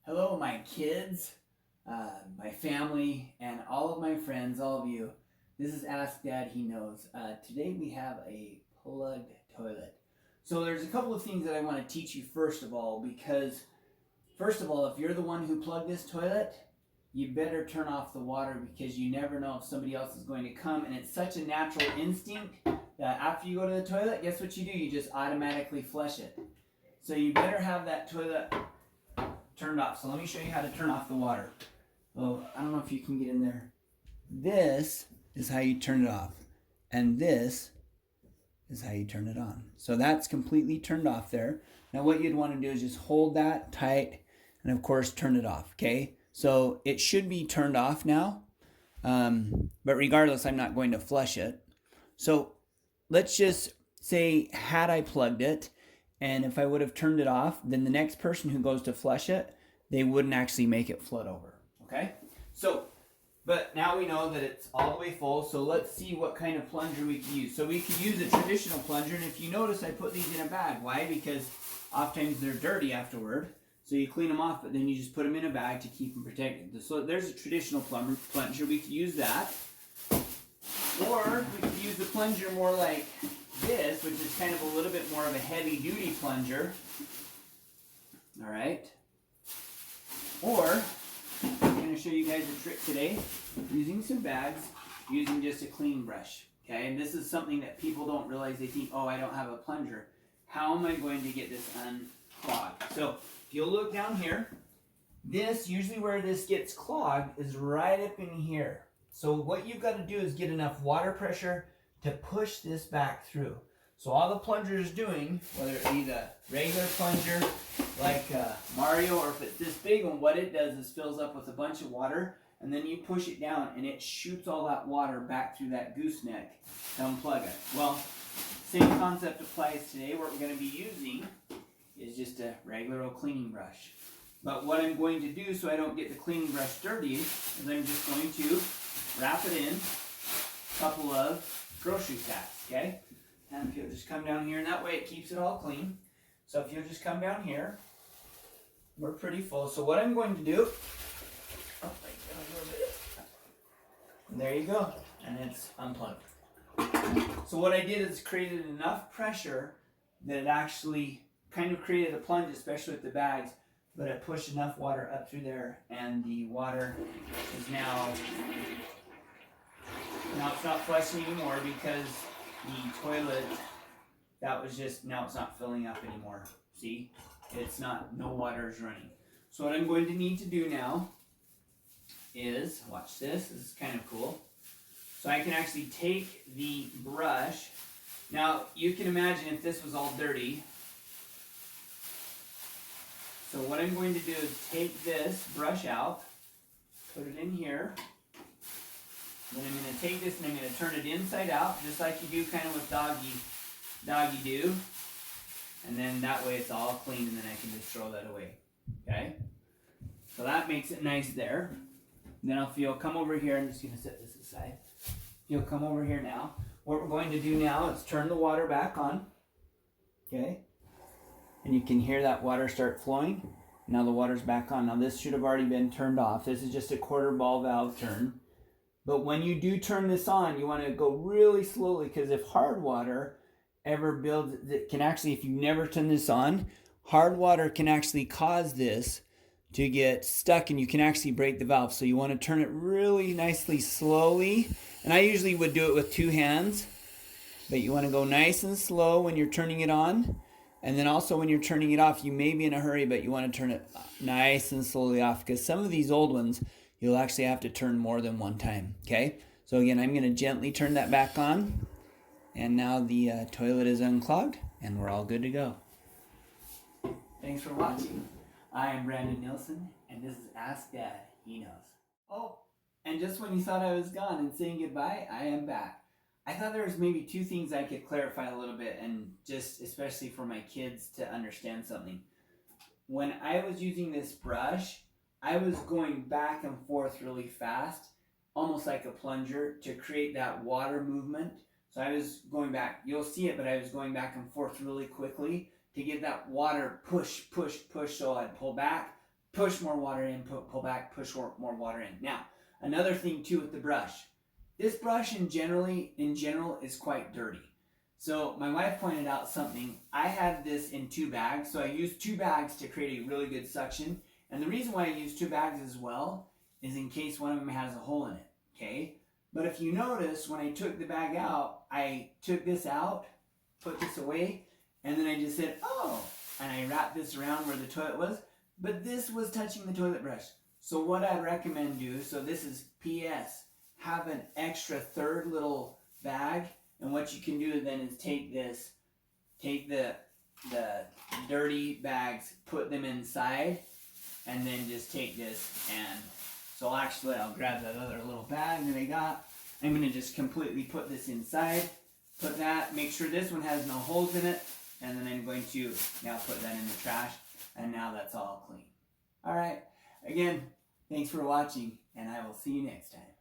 Hello, my kids, my family, and all of my friends, all of you. This is Ask Dad, He Knows. Today we have a plugged toilet. So there's a couple of things that I want to teach you first of all, because first of all, if you're the one who plugged this toilet, you better turn off the water because you never know if somebody else is going to come, and it's such a natural instinct that after you go to the toilet, guess what you do? You just automatically flush it. So you better have that toilet turned off. So let me show you how to turn off the water. Oh, I don't know if you can get in there. This is how you turn it off. And this is how you turn it on. So that's completely turned off there. Now what you'd want to do is just hold that tight and of course turn it off, okay? So it should be turned off now. But regardless, I'm not going to flush it. So let's just say had I plugged it, and if I would have turned it off, then the next person who goes to flush it, they wouldn't actually make it flood over, okay? So, but now we know that it's all the way full, so let's see what kind of plunger we can use. So we could use a traditional plunger, and if you notice, I put these in a bag. Why? Because oftentimes they're dirty afterward, so you clean them off, but then you just put them in a bag to keep them protected. So there's a traditional plunger. We could use that. Or we could use the plunger more like this, which is kind of a little bit more of a heavy duty plunger. All right. Or I'm going to show you guys a trick today using some bags, using just a cleaning brush. Okay, and this is something that people don't realize. They think, oh, I don't have a plunger. How am I going to get this unclogged? So if you'll look down here, this, usually where this gets clogged is right up in here. So what you've got to do is get enough water pressure to push this back through. So all the plunger is doing, whether it be the regular plunger like Mario, or if it's this big one, what it does is fills up with a bunch of water, and then you push it down and it shoots all that water back through that gooseneck to unplug it. Well, same concept applies today. What we're going to be using is just a regular old cleaning brush. But what I'm going to do so I don't get the cleaning brush dirty is I'm just going to wrap it in a couple of grocery sacks, okay? And if you'll just come down here, and that way it keeps it all clean. So if you'll just come down here, we're pretty full. So what I'm going to do, and there you go, and it's unplugged. So what I did is created enough pressure that it actually kind of created a plunge, especially with the bags, but it pushed enough water up through there, and the water is now it's not flushing anymore because the toilet, that was just, now it's not filling up anymore. See? It's not, no water is running. So what I'm going to need to do now is, watch this is kind of cool. So I can actually take the brush. Now you can imagine if this was all dirty. So what I'm going to do is take this brush out, put it in here. Then I'm going to take this and I'm going to turn it inside out, just like you do kind of with doggy do. And then that way it's all clean, and then I can just throw that away. Okay? So that makes it nice there. And then if you'll come over here, I'm just going to set this aside. If you'll come over here now, what we're going to do now is turn the water back on. Okay? And you can hear that water start flowing. Now the water's back on. Now this should have already been turned off. This is just a quarter ball valve turn. But when you do turn this on, you want to go really slowly, because if hard water ever builds, it can actually, if you never turn this on, hard water can actually cause this to get stuck and you can actually break the valve. So you want to turn it really nicely slowly. And I usually would do it with two hands, but you want to go nice and slow when you're turning it on. And then also when you're turning it off, you may be in a hurry, but you want to turn it nice and slowly off, because some of these old ones, you'll actually have to turn more than one time, okay? So again, I'm going to gently turn that back on. And now the toilet is unclogged, and we're all good to go. Thanks for watching. I am Brandon Nielsen, and this is Ask Dad, He Knows. Oh, and just when you thought I was gone and saying goodbye, I am back. I thought there was maybe two things I could clarify a little bit, and just especially for my kids to understand something. When I was using this brush, I was going back and forth really fast, almost like a plunger, to create that water movement. So I was going back, you'll see it, but I was going back and forth really quickly to get that water push, so I'd pull back, push more water in, pull back, push more water in. Now, another thing too with the brush. This brush in general is quite dirty. So my wife pointed out something. I have this in 2 bags, so I use 2 bags to create a really good suction. And the reason why I use 2 bags as well is in case one of them has a hole in it, okay? But if you notice, when I took the bag out, I took this out, put this away, and then I just said, oh, and I wrapped this around where the toilet was, but this was touching the toilet brush. So what I recommend do, so this is PS, have an extra 3rd little bag, and what you can do then is take the dirty bags, put them inside, and then just take this and, so actually I'll grab that other little bag that I got. I'm going to just completely put this inside, put that, make sure this one has no holes in it, and then I'm going to now put that in the trash, and now that's all clean. Alright, again, thanks for watching, and I will see you next time.